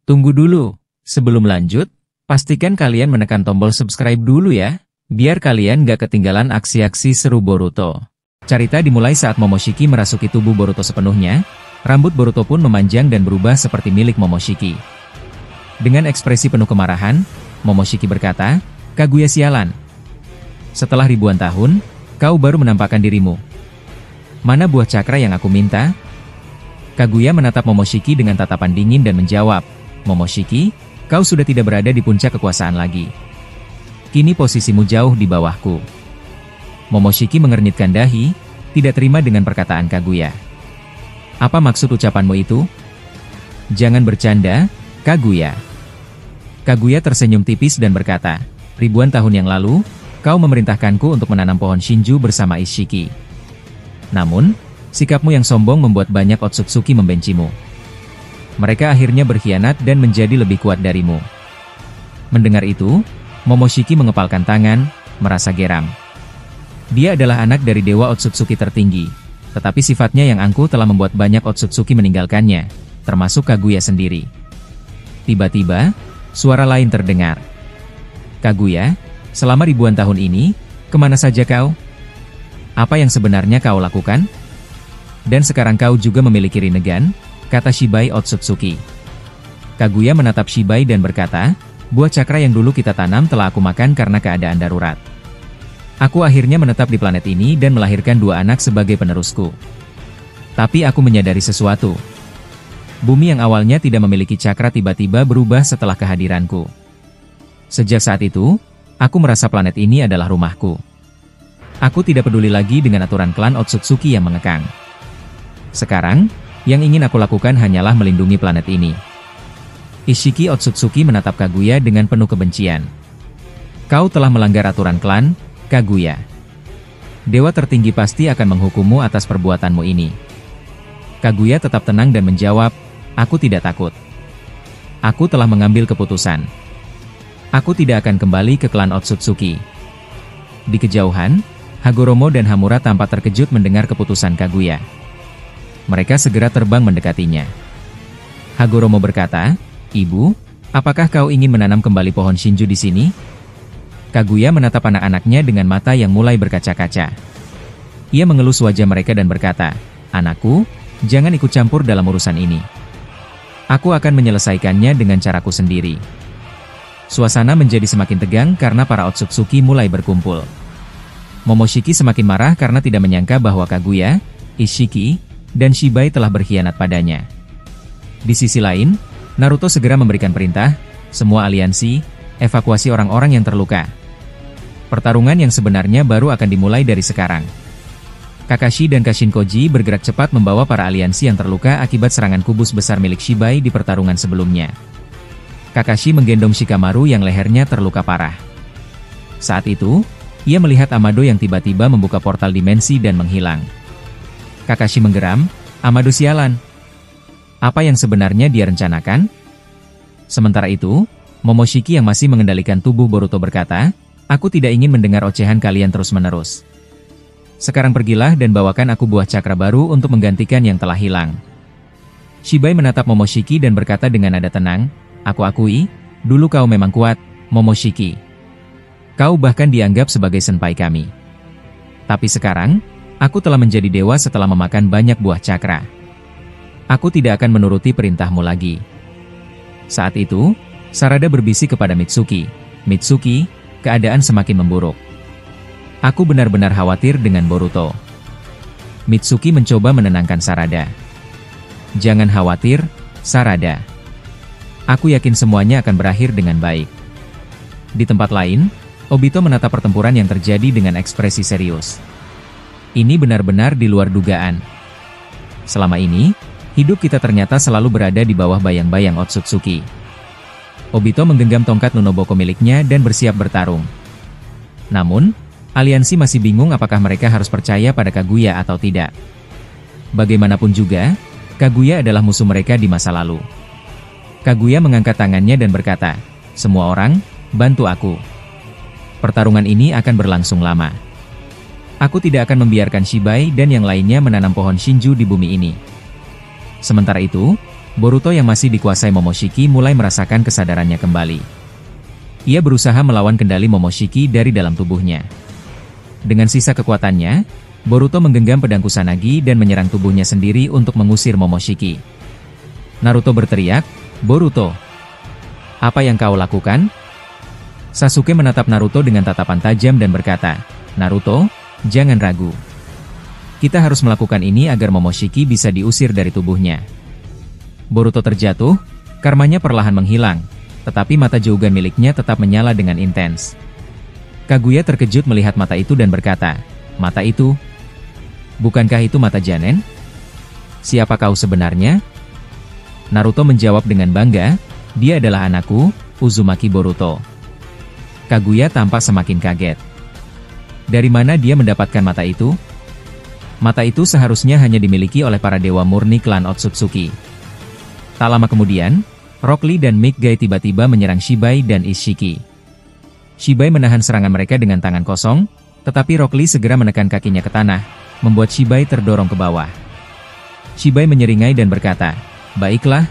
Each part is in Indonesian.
Tunggu dulu, sebelum lanjut, pastikan kalian menekan tombol subscribe dulu ya, biar kalian gak ketinggalan aksi-aksi seru Boruto. Cerita dimulai saat Momoshiki merasuki tubuh Boruto sepenuhnya, rambut Boruto pun memanjang dan berubah seperti milik Momoshiki. Dengan ekspresi penuh kemarahan, Momoshiki berkata, "Kaguya sialan. Setelah ribuan tahun, kau baru menampakkan dirimu. Mana buah cakra yang aku minta?" Kaguya menatap Momoshiki dengan tatapan dingin dan menjawab, "Momoshiki, kau sudah tidak berada di puncak kekuasaan lagi. Kini posisimu jauh di bawahku." Momoshiki mengernyitkan dahi, tidak terima dengan perkataan Kaguya. "Apa maksud ucapanmu itu? Jangan bercanda, Kaguya." Kaguya tersenyum tipis dan berkata, "Ribuan tahun yang lalu, kau memerintahkanku untuk menanam pohon Shinju bersama Ishiki. Namun, sikapmu yang sombong membuat banyak Otsutsuki membencimu. Mereka akhirnya berkhianat dan menjadi lebih kuat darimu." Mendengar itu, Momoshiki mengepalkan tangan, merasa geram. Dia adalah anak dari Dewa Otsutsuki tertinggi, tetapi sifatnya yang angkuh telah membuat banyak Otsutsuki meninggalkannya, termasuk Kaguya sendiri. Tiba-tiba, suara lain terdengar. "Kaguya, selama ribuan tahun ini, kemana saja kau? Apa yang sebenarnya kau lakukan? Dan sekarang kau juga memiliki Rinnegan," kata Shibai Otsutsuki. Kaguya menatap Shibai dan berkata, "Buah cakra yang dulu kita tanam telah aku makan karena keadaan darurat. Aku akhirnya menetap di planet ini dan melahirkan dua anak sebagai penerusku. Tapi aku menyadari sesuatu. Bumi yang awalnya tidak memiliki cakra tiba-tiba berubah setelah kehadiranku. Sejak saat itu, aku merasa planet ini adalah rumahku. Aku tidak peduli lagi dengan aturan klan Otsutsuki yang mengekang. Sekarang, yang ingin aku lakukan hanyalah melindungi planet ini." Ishiki Otsutsuki menatap Kaguya dengan penuh kebencian. "Kau telah melanggar aturan klan, Kaguya. Dewa tertinggi pasti akan menghukummu atas perbuatanmu ini." Kaguya tetap tenang dan menjawab, "Aku tidak takut. Aku telah mengambil keputusan. Aku tidak akan kembali ke klan Otsutsuki." Di kejauhan, Hagoromo dan Hamura tampak terkejut mendengar keputusan Kaguya. Mereka segera terbang mendekatinya. Hagoromo berkata, "Ibu, apakah kau ingin menanam kembali pohon Shinju di sini?" Kaguya menatap anak-anaknya dengan mata yang mulai berkaca-kaca. Ia mengelus wajah mereka dan berkata, "Anakku, jangan ikut campur dalam urusan ini. Aku akan menyelesaikannya dengan caraku sendiri." Suasana menjadi semakin tegang karena para Otsutsuki mulai berkumpul. Momoshiki semakin marah karena tidak menyangka bahwa Kaguya, Ishiki, dan Shibai telah berkhianat padanya. Di sisi lain, Naruto segera memberikan perintah, semua aliansi, evakuasi orang-orang yang terluka. Pertarungan yang sebenarnya baru akan dimulai dari sekarang. Kakashi dan Kashinkoji bergerak cepat membawa para aliansi yang terluka akibat serangan kubus besar milik Shibai di pertarungan sebelumnya. Kakashi menggendong Shikamaru yang lehernya terluka parah. Saat itu, ia melihat Amado yang tiba-tiba membuka portal dimensi dan menghilang. Kakashi menggeram, "Amado sialan. Apa yang sebenarnya dia rencanakan?" Sementara itu, Momoshiki yang masih mengendalikan tubuh Boruto berkata, "Aku tidak ingin mendengar ocehan kalian terus-menerus. Sekarang pergilah dan bawakan aku buah cakra baru untuk menggantikan yang telah hilang." Shibai menatap Momoshiki dan berkata dengan nada tenang, "Aku akui, dulu kau memang kuat, Momoshiki. Kau bahkan dianggap sebagai senpai kami. Tapi sekarang, aku telah menjadi dewa setelah memakan banyak buah cakra. Aku tidak akan menuruti perintahmu lagi." Saat itu, Sarada berbisik kepada Mitsuki, "Mitsuki, keadaan semakin memburuk. Aku benar-benar khawatir dengan Boruto." Mitsuki mencoba menenangkan Sarada. "Jangan khawatir, Sarada. Aku yakin semuanya akan berakhir dengan baik." Di tempat lain, Obito menatap pertempuran yang terjadi dengan ekspresi serius. "Ini benar-benar di luar dugaan. Selama ini, hidup kita ternyata selalu berada di bawah bayang-bayang Otsutsuki." Obito menggenggam tongkat Nunoboko miliknya dan bersiap bertarung. Namun, aliansi masih bingung apakah mereka harus percaya pada Kaguya atau tidak. Bagaimanapun juga, Kaguya adalah musuh mereka di masa lalu. Kaguya mengangkat tangannya dan berkata, "Semua orang, bantu aku. Pertarungan ini akan berlangsung lama. Aku tidak akan membiarkan Shibai dan yang lainnya menanam pohon Shinju di bumi ini." Sementara itu, Boruto yang masih dikuasai Momoshiki mulai merasakan kesadarannya kembali. Ia berusaha melawan kendali Momoshiki dari dalam tubuhnya. Dengan sisa kekuatannya, Boruto menggenggam pedang Kusanagi dan menyerang tubuhnya sendiri untuk mengusir Momoshiki. Naruto berteriak, "Boruto! Apa yang kau lakukan?" Sasuke menatap Naruto dengan tatapan tajam dan berkata, "Naruto, jangan ragu. Kita harus melakukan ini agar Momoshiki bisa diusir dari tubuhnya." Boruto terjatuh, karmanya perlahan menghilang, tetapi mata Jougan miliknya tetap menyala dengan intens. Kaguya terkejut melihat mata itu dan berkata, "Mata itu? Bukankah itu mata Janen? Siapa kau sebenarnya?" Naruto menjawab dengan bangga, "Dia adalah anakku, Uzumaki Boruto." Kaguya tampak semakin kaget. Dari mana dia mendapatkan mata itu? Mata itu seharusnya hanya dimiliki oleh para dewa murni klan Otsutsuki. Tak lama kemudian, Rock Lee dan Mick Gai tiba-tiba menyerang Shibai dan Ishiki. Shibai menahan serangan mereka dengan tangan kosong, tetapi Rock Lee segera menekan kakinya ke tanah, membuat Shibai terdorong ke bawah. Shibai menyeringai dan berkata, "Baiklah.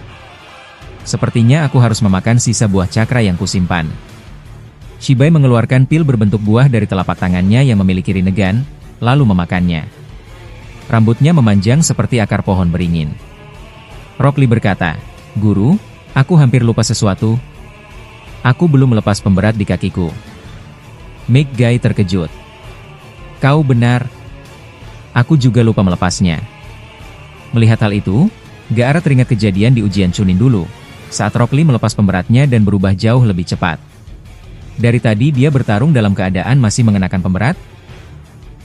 Sepertinya aku harus memakan sisa buah cakra yang kusimpan." Shibai mengeluarkan pil berbentuk buah dari telapak tangannya yang memiliki rinnegan, lalu memakannya. Rambutnya memanjang seperti akar pohon beringin. Rock Lee berkata, "Guru, aku hampir lupa sesuatu. Aku belum melepas pemberat di kakiku." Mick Gai terkejut. "Kau benar. Aku juga lupa melepasnya." Melihat hal itu, Gaara teringat kejadian di ujian Chunin dulu, saat Rock Lee melepas pemberatnya dan berubah jauh lebih cepat. Dari tadi dia bertarung dalam keadaan masih mengenakan pemberat?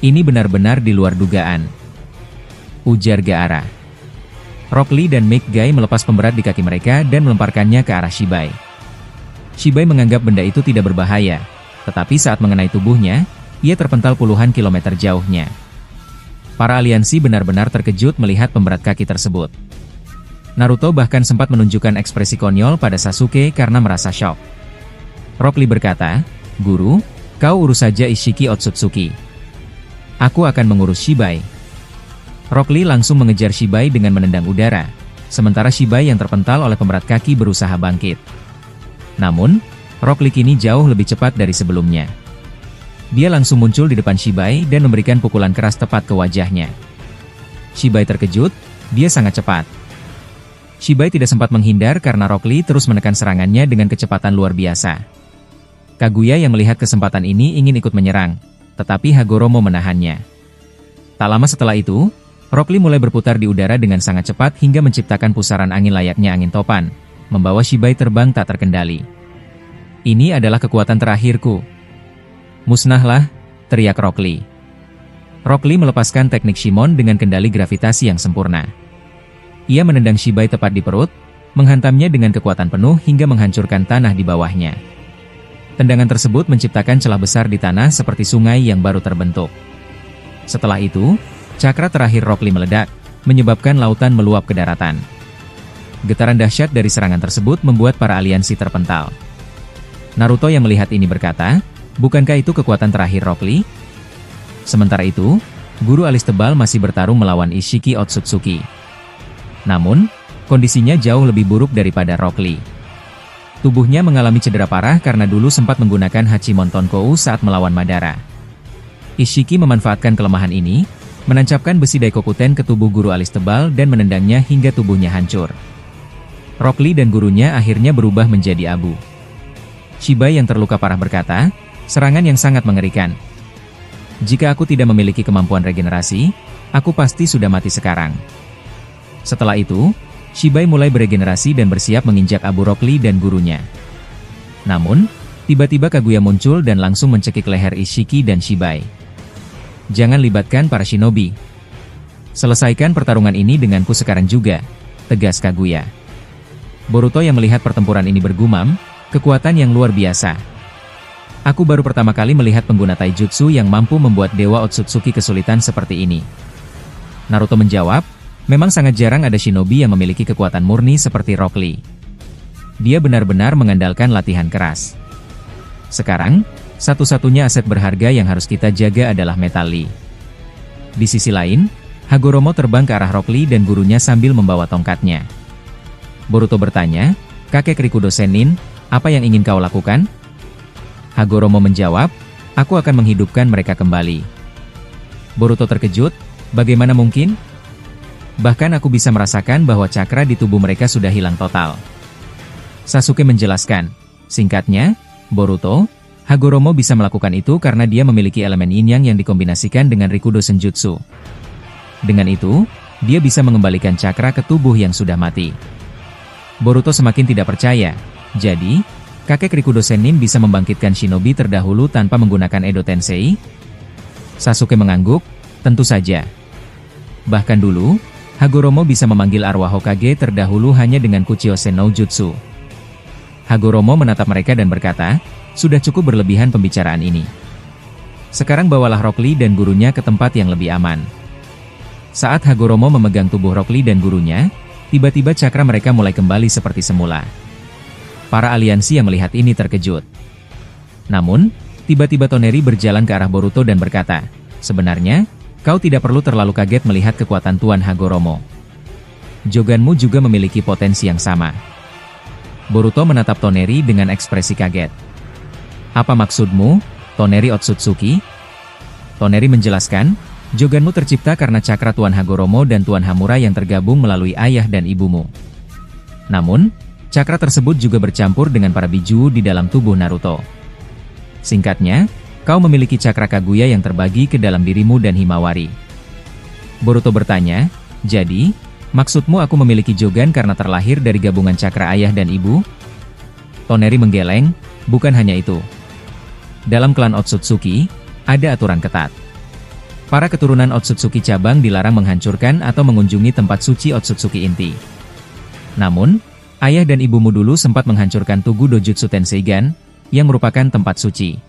Ini benar-benar di luar dugaan, ujar Gaara. Rock Lee dan Mick Gai melepas pemberat di kaki mereka dan melemparkannya ke arah Shibai. Shibai menganggap benda itu tidak berbahaya, tetapi saat mengenai tubuhnya, ia terpental puluhan kilometer jauhnya. Para aliansi benar-benar terkejut melihat pemberat kaki tersebut. Naruto bahkan sempat menunjukkan ekspresi konyol pada Sasuke karena merasa syok. Rock Lee berkata, "Guru, kau urus saja Ishiki Otsutsuki. Aku akan mengurus Shibai." Rock Lee langsung mengejar Shibai dengan menendang udara, sementara Shibai yang terpental oleh pemberat kaki berusaha bangkit. Namun, Rock Lee kini jauh lebih cepat dari sebelumnya. Dia langsung muncul di depan Shibai dan memberikan pukulan keras tepat ke wajahnya. Shibai terkejut, dia sangat cepat. Shibai tidak sempat menghindar karena Rock Lee terus menekan serangannya dengan kecepatan luar biasa. Kaguya yang melihat kesempatan ini ingin ikut menyerang, tetapi Hagoromo menahannya. Tak lama setelah itu, Rock Lee mulai berputar di udara dengan sangat cepat hingga menciptakan pusaran angin layaknya angin topan, membawa Shibai terbang tak terkendali. "Ini adalah kekuatan terakhirku. Musnahlah," teriak Rock Lee. Rock Lee melepaskan teknik Shimon dengan kendali gravitasi yang sempurna. Ia menendang Shibai tepat di perut, menghantamnya dengan kekuatan penuh hingga menghancurkan tanah di bawahnya. Tendangan tersebut menciptakan celah besar di tanah seperti sungai yang baru terbentuk. Setelah itu, cakra terakhir Rock Lee meledak, menyebabkan lautan meluap ke daratan. Getaran dahsyat dari serangan tersebut membuat para aliansi terpental. Naruto yang melihat ini berkata, "Bukankah itu kekuatan terakhir Rock Lee?" Sementara itu, guru alis tebal masih bertarung melawan Ishiki Otsutsuki. Namun, kondisinya jauh lebih buruk daripada Rock Lee. Tubuhnya mengalami cedera parah karena dulu sempat menggunakan Hachimon Tonkou saat melawan Madara. Ishiki memanfaatkan kelemahan ini, menancapkan besi Daikokuten ke tubuh guru alis tebal dan menendangnya hingga tubuhnya hancur. Rock Lee dan gurunya akhirnya berubah menjadi abu. Shibai yang terluka parah berkata, "Serangan yang sangat mengerikan. Jika aku tidak memiliki kemampuan regenerasi, aku pasti sudah mati sekarang." Setelah itu, Shibai mulai beregenerasi dan bersiap menginjak abu Rock Lee dan gurunya. Namun, tiba-tiba Kaguya muncul dan langsung mencekik leher Ishiki dan Shibai. "Jangan libatkan para shinobi. Selesaikan pertarungan ini denganku sekarang juga," tegas Kaguya. Boruto yang melihat pertempuran ini bergumam, "Kekuatan yang luar biasa. Aku baru pertama kali melihat pengguna taijutsu yang mampu membuat Dewa Otsutsuki kesulitan seperti ini." Naruto menjawab, "Memang sangat jarang ada shinobi yang memiliki kekuatan murni seperti Rock Lee. Dia benar-benar mengandalkan latihan keras. Sekarang, satu-satunya aset berharga yang harus kita jaga adalah Metal Lee." Di sisi lain, Hagoromo terbang ke arah Rock Lee dan gurunya sambil membawa tongkatnya. Boruto bertanya, "Kakek Rikudo Sennin, apa yang ingin kau lakukan?" Hagoromo menjawab, "Aku akan menghidupkan mereka kembali." Boruto terkejut, "Bagaimana mungkin? Bahkan aku bisa merasakan bahwa cakra di tubuh mereka sudah hilang total." Sasuke menjelaskan, "Singkatnya, Boruto, Hagoromo bisa melakukan itu karena dia memiliki elemen yin-yang yang dikombinasikan dengan Rikudo Senjutsu. Dengan itu, dia bisa mengembalikan cakra ke tubuh yang sudah mati." Boruto semakin tidak percaya. Jadi, kakek Rikudo Sennin bisa membangkitkan shinobi terdahulu tanpa menggunakan Edo Tensei? Sasuke mengangguk, "Tentu saja. Bahkan dulu, Hagoromo bisa memanggil arwah Hokage terdahulu hanya dengan Kuchiosen no Jutsu." Hagoromo menatap mereka dan berkata, "Sudah cukup berlebihan pembicaraan ini. Sekarang bawalah Rock Lee dan gurunya ke tempat yang lebih aman." Saat Hagoromo memegang tubuh Rock Lee dan gurunya, tiba-tiba cakra mereka mulai kembali seperti semula. Para aliansi yang melihat ini terkejut. Namun, tiba-tiba Toneri berjalan ke arah Boruto dan berkata, "Sebenarnya, kau tidak perlu terlalu kaget melihat kekuatan Tuan Hagoromo. Joganmu juga memiliki potensi yang sama." Boruto menatap Toneri dengan ekspresi kaget. "Apa maksudmu, Toneri Otsutsuki?" Toneri menjelaskan, "Joganmu tercipta karena cakra Tuan Hagoromo dan Tuan Hamura yang tergabung melalui ayah dan ibumu. Namun, cakra tersebut juga bercampur dengan para biju di dalam tubuh Naruto. Singkatnya, kau memiliki cakra Kaguya yang terbagi ke dalam dirimu dan Himawari." Boruto bertanya, "Jadi, maksudmu aku memiliki Jogan karena terlahir dari gabungan cakra ayah dan ibu?" Toneri menggeleng, "Bukan hanya itu. Dalam klan Otsutsuki, ada aturan ketat. Para keturunan Otsutsuki cabang dilarang menghancurkan atau mengunjungi tempat suci Otsutsuki inti. Namun, ayah dan ibumu dulu sempat menghancurkan Tugu Dojutsu Tenseigan, yang merupakan tempat suci.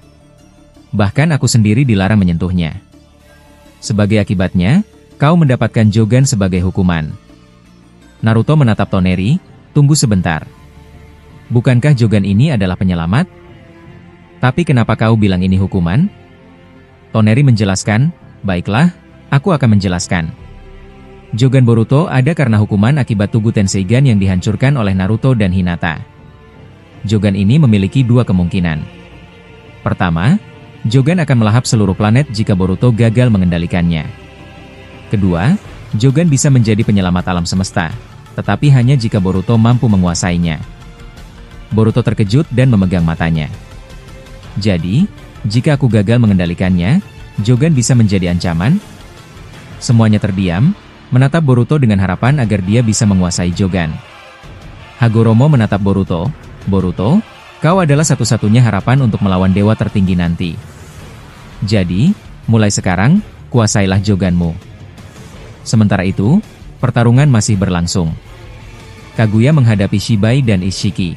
Bahkan aku sendiri dilarang menyentuhnya. Sebagai akibatnya, kau mendapatkan Jogan sebagai hukuman." Naruto menatap Toneri, "Tunggu sebentar. Bukankah Jogan ini adalah penyelamat? Tapi kenapa kau bilang ini hukuman?" Toneri menjelaskan, "Baiklah, aku akan menjelaskan. Jogan Boruto ada karena hukuman akibat Tugu Tenseigan yang dihancurkan oleh Naruto dan Hinata. Jogan ini memiliki dua kemungkinan. Pertama, Jogan akan melahap seluruh planet jika Boruto gagal mengendalikannya. Kedua, Jogan bisa menjadi penyelamat alam semesta, tetapi hanya jika Boruto mampu menguasainya." Boruto terkejut dan memegang matanya. "Jadi, jika aku gagal mengendalikannya, Jogan bisa menjadi ancaman?" Semuanya terdiam, menatap Boruto dengan harapan agar dia bisa menguasai Jogan. Hagoromo menatap Boruto, "Boruto, kau adalah satu-satunya harapan untuk melawan dewa tertinggi nanti. Jadi, mulai sekarang, kuasailah Joganmu." Sementara itu, pertarungan masih berlangsung. Kaguya menghadapi Shibai dan Ishiki.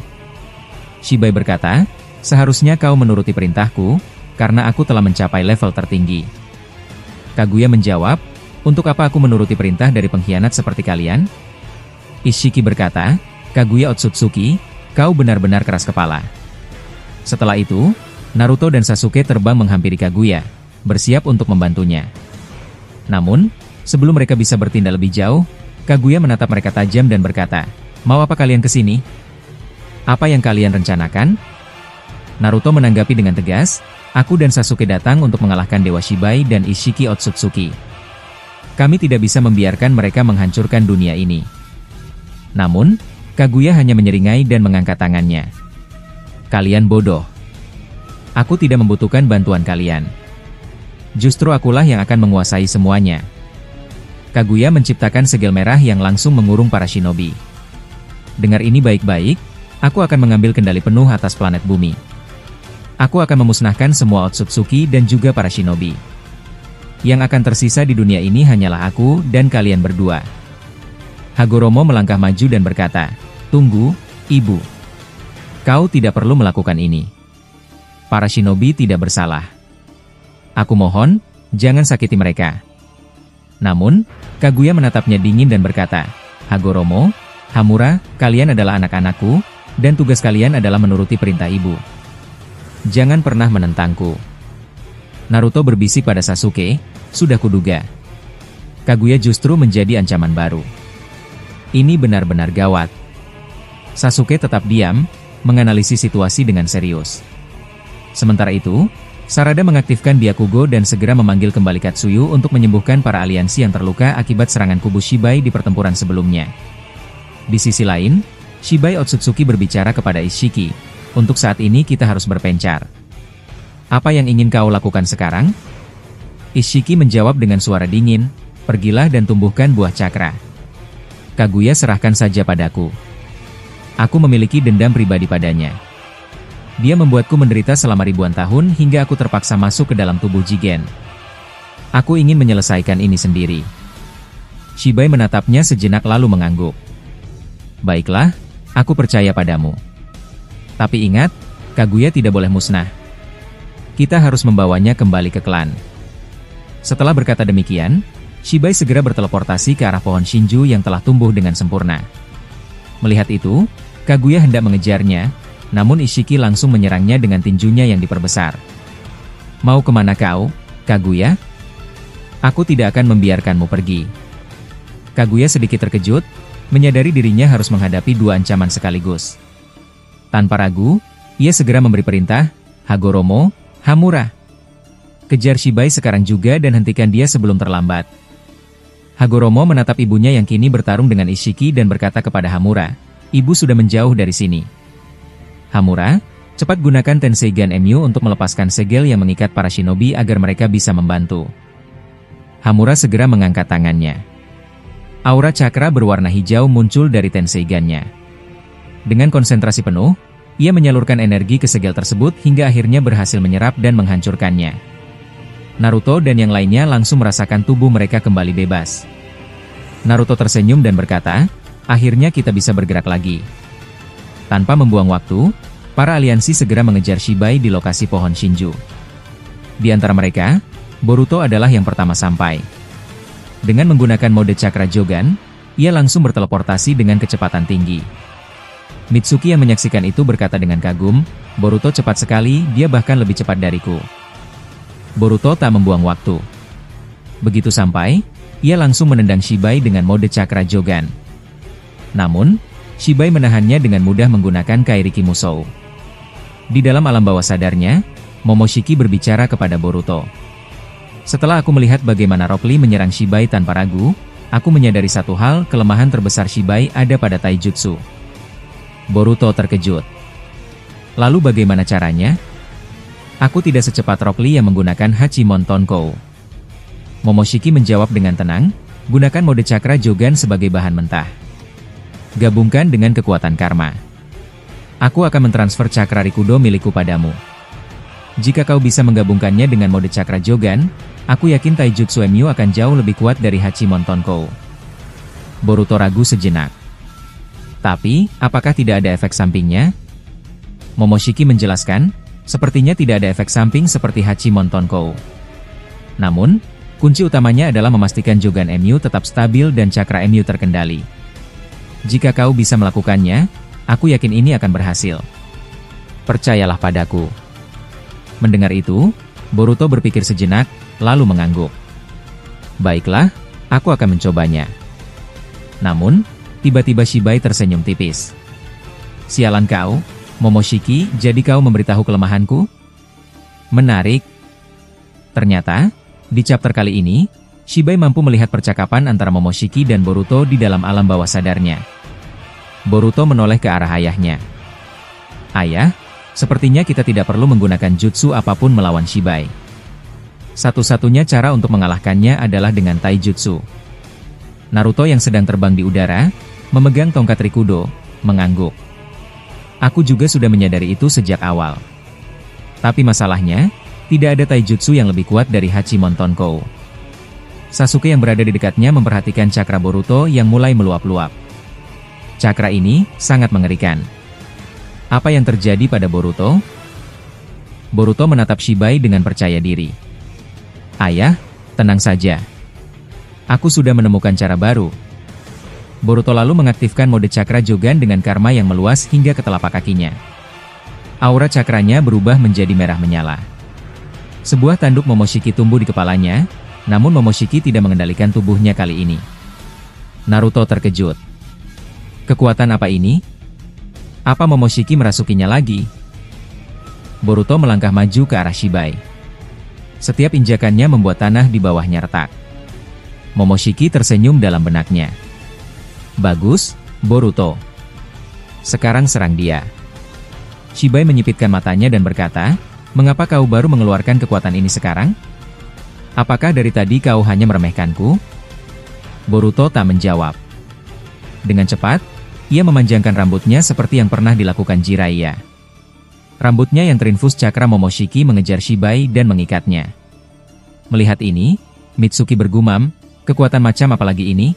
Shibai berkata, "Seharusnya kau menuruti perintahku, karena aku telah mencapai level tertinggi." Kaguya menjawab, "Untuk apa aku menuruti perintah dari pengkhianat seperti kalian?" Ishiki berkata, "Kaguya Otsutsuki, kau benar-benar keras kepala." Setelah itu, Naruto dan Sasuke terbang menghampiri Kaguya, bersiap untuk membantunya. Namun, sebelum mereka bisa bertindak lebih jauh, Kaguya menatap mereka tajam dan berkata, "Mau apa kalian ke sini? Apa yang kalian rencanakan?" Naruto menanggapi dengan tegas, "Aku dan Sasuke datang untuk mengalahkan Dewa Shibai dan Ishiki Otsutsuki. Kami tidak bisa membiarkan mereka menghancurkan dunia ini." Namun, Kaguya hanya menyeringai dan mengangkat tangannya. "Kalian bodoh. Aku tidak membutuhkan bantuan kalian. Justru akulah yang akan menguasai semuanya." Kaguya menciptakan segel merah yang langsung mengurung para shinobi. "Dengar ini baik-baik, aku akan mengambil kendali penuh atas planet bumi. Aku akan memusnahkan semua Otsutsuki dan juga para shinobi. Yang akan tersisa di dunia ini hanyalah aku dan kalian berdua." Hagoromo melangkah maju dan berkata, "Tunggu, Ibu. Kau tidak perlu melakukan ini. Para shinobi tidak bersalah. Aku mohon, jangan sakiti mereka." Namun, Kaguya menatapnya dingin dan berkata, "Hagoromo, Hamura, kalian adalah anak-anakku, dan tugas kalian adalah menuruti perintah ibu. Jangan pernah menentangku." Naruto berbisik pada Sasuke, "Sudah kuduga. Kaguya justru menjadi ancaman baru. Ini benar-benar gawat." Sasuke tetap diam, menganalisis situasi dengan serius. Sementara itu, Sarada mengaktifkan Byakugo dan segera memanggil kembali Katsuyu untuk menyembuhkan para aliansi yang terluka akibat serangan kubu Shibai di pertempuran sebelumnya. Di sisi lain, Shibai Otsutsuki berbicara kepada Ishiki, "Untuk saat ini kita harus berpencar. Apa yang ingin kau lakukan sekarang?" Ishiki menjawab dengan suara dingin, "Pergilah dan tumbuhkan buah cakra. Kaguya serahkan saja padaku. Aku memiliki dendam pribadi padanya. Dia membuatku menderita selama ribuan tahun hingga aku terpaksa masuk ke dalam tubuh Jigen. Aku ingin menyelesaikan ini sendiri." Shibai menatapnya sejenak lalu mengangguk. "Baiklah, aku percaya padamu. Tapi ingat, Kaguya tidak boleh musnah. Kita harus membawanya kembali ke klan." Setelah berkata demikian, Shibai segera berteleportasi ke arah pohon Shinju yang telah tumbuh dengan sempurna. Melihat itu, Kaguya hendak mengejarnya, namun Ishiki langsung menyerangnya dengan tinjunya yang diperbesar. "Mau kemana kau, Kaguya? Aku tidak akan membiarkanmu pergi." Kaguya sedikit terkejut, menyadari dirinya harus menghadapi dua ancaman sekaligus. Tanpa ragu, ia segera memberi perintah, "Hagoromo, Hamura. Kejar Shibai sekarang juga dan hentikan dia sebelum terlambat." Hagoromo menatap ibunya yang kini bertarung dengan Ishiki dan berkata kepada Hamura, "Ibu sudah menjauh dari sini. Hamura, cepat gunakan Tenseigan Emyu untuk melepaskan segel yang mengikat para shinobi agar mereka bisa membantu." Hamura segera mengangkat tangannya. Aura cakra berwarna hijau muncul dari Tenseigannya. Dengan konsentrasi penuh, ia menyalurkan energi ke segel tersebut hingga akhirnya berhasil menyerap dan menghancurkannya. Naruto dan yang lainnya langsung merasakan tubuh mereka kembali bebas. Naruto tersenyum dan berkata, "Akhirnya kita bisa bergerak lagi." Tanpa membuang waktu, para aliansi segera mengejar Shibai di lokasi pohon Shinju. Di antara mereka, Boruto adalah yang pertama sampai. Dengan menggunakan mode Cakra Jogan, ia langsung berteleportasi dengan kecepatan tinggi. Mitsuki yang menyaksikan itu berkata dengan kagum, "Boruto cepat sekali, dia bahkan lebih cepat dariku." Boruto tak membuang waktu. Begitu sampai, ia langsung menendang Shibai dengan mode Cakra Jogan. Namun, Shibai menahannya dengan mudah menggunakan Kairiki Musou. Di dalam alam bawah sadarnya, Momoshiki berbicara kepada Boruto. "Setelah aku melihat bagaimana Rock Lee menyerang Shibai tanpa ragu, aku menyadari satu hal, kelemahan terbesar Shibai ada pada taijutsu." Boruto terkejut. "Lalu bagaimana caranya?" "Aku tidak secepat Rock Lee yang menggunakan Hachimon Tonkou." Momoshiki menjawab dengan tenang, "Gunakan mode Cakra Jogan sebagai bahan mentah. Gabungkan dengan kekuatan karma. Aku akan mentransfer Cakra Rikudo milikku padamu. Jika kau bisa menggabungkannya dengan mode Cakra Jogan, aku yakin Taijutsu Emyu akan jauh lebih kuat dari Hachimon Tonkou." Boruto ragu sejenak. "Tapi, apakah tidak ada efek sampingnya?" Momoshiki menjelaskan, "Sepertinya tidak ada efek samping seperti Hachimon Tonkou. Namun, kunci utamanya adalah memastikan Jogan Emyu tetap stabil dan Cakra Emyu terkendali. Jika kau bisa melakukannya, aku yakin ini akan berhasil. Percayalah padaku." Mendengar itu, Boruto berpikir sejenak, lalu mengangguk. "Baiklah, aku akan mencobanya." Namun, tiba-tiba Shibai tersenyum tipis. "Sialan kau, Momoshiki, jadi kau memberitahu kelemahanku? Menarik." Ternyata, di chapter kali ini, Shibai mampu melihat percakapan antara Momoshiki dan Boruto di dalam alam bawah sadarnya. Boruto menoleh ke arah ayahnya. "Ayah, sepertinya kita tidak perlu menggunakan jutsu apapun melawan Shibai. Satu-satunya cara untuk mengalahkannya adalah dengan taijutsu." Naruto yang sedang terbang di udara, memegang tongkat Rikudo, mengangguk. "Aku juga sudah menyadari itu sejak awal. Tapi masalahnya, tidak ada taijutsu yang lebih kuat dari Hachimon Tonkou." Sasuke yang berada di dekatnya memperhatikan cakra Boruto yang mulai meluap-luap. Cakra ini sangat mengerikan. Apa yang terjadi pada Boruto? Boruto menatap Shibai dengan percaya diri. "Ayah, tenang saja. Aku sudah menemukan cara baru." Boruto lalu mengaktifkan mode Cakra Jogan dengan karma yang meluas hingga ke telapak kakinya. Aura cakranya berubah menjadi merah menyala. Sebuah tanduk Momoshiki tumbuh di kepalanya, namun Momoshiki tidak mengendalikan tubuhnya kali ini. Naruto terkejut. Kekuatan apa ini? Apa Momoshiki merasukinya lagi? Boruto melangkah maju ke arah Shibai. Setiap injakannya membuat tanah di bawahnya retak. Momoshiki tersenyum dalam benaknya. Bagus, Boruto. Sekarang serang dia. Shibai menyipitkan matanya dan berkata, "Mengapa kau baru mengeluarkan kekuatan ini sekarang? Apakah dari tadi kau hanya meremehkanku?" Boruto tak menjawab. Dengan cepat, ia memanjangkan rambutnya seperti yang pernah dilakukan Jiraiya. Rambutnya yang terinfus cakra Momoshiki mengejar Shibai dan mengikatnya. Melihat ini, Mitsuki bergumam, "Kekuatan macam apalagi ini?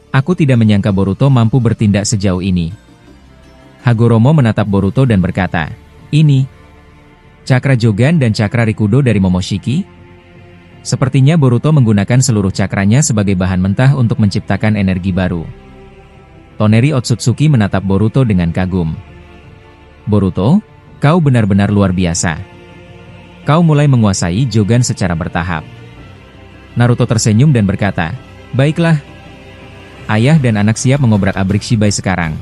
Aku tidak menyangka Boruto mampu bertindak sejauh ini." Hagoromo menatap Boruto dan berkata, "Ini cakra Jogan dan cakra Rikudo dari Momoshiki?" Sepertinya Boruto menggunakan seluruh cakranya sebagai bahan mentah untuk menciptakan energi baru. Toneri Otsutsuki menatap Boruto dengan kagum. "Boruto, kau benar-benar luar biasa. Kau mulai menguasai Jogan secara bertahap." Naruto tersenyum dan berkata, "Baiklah. Ayah dan anak siap mengobrak-abrik Shibai sekarang."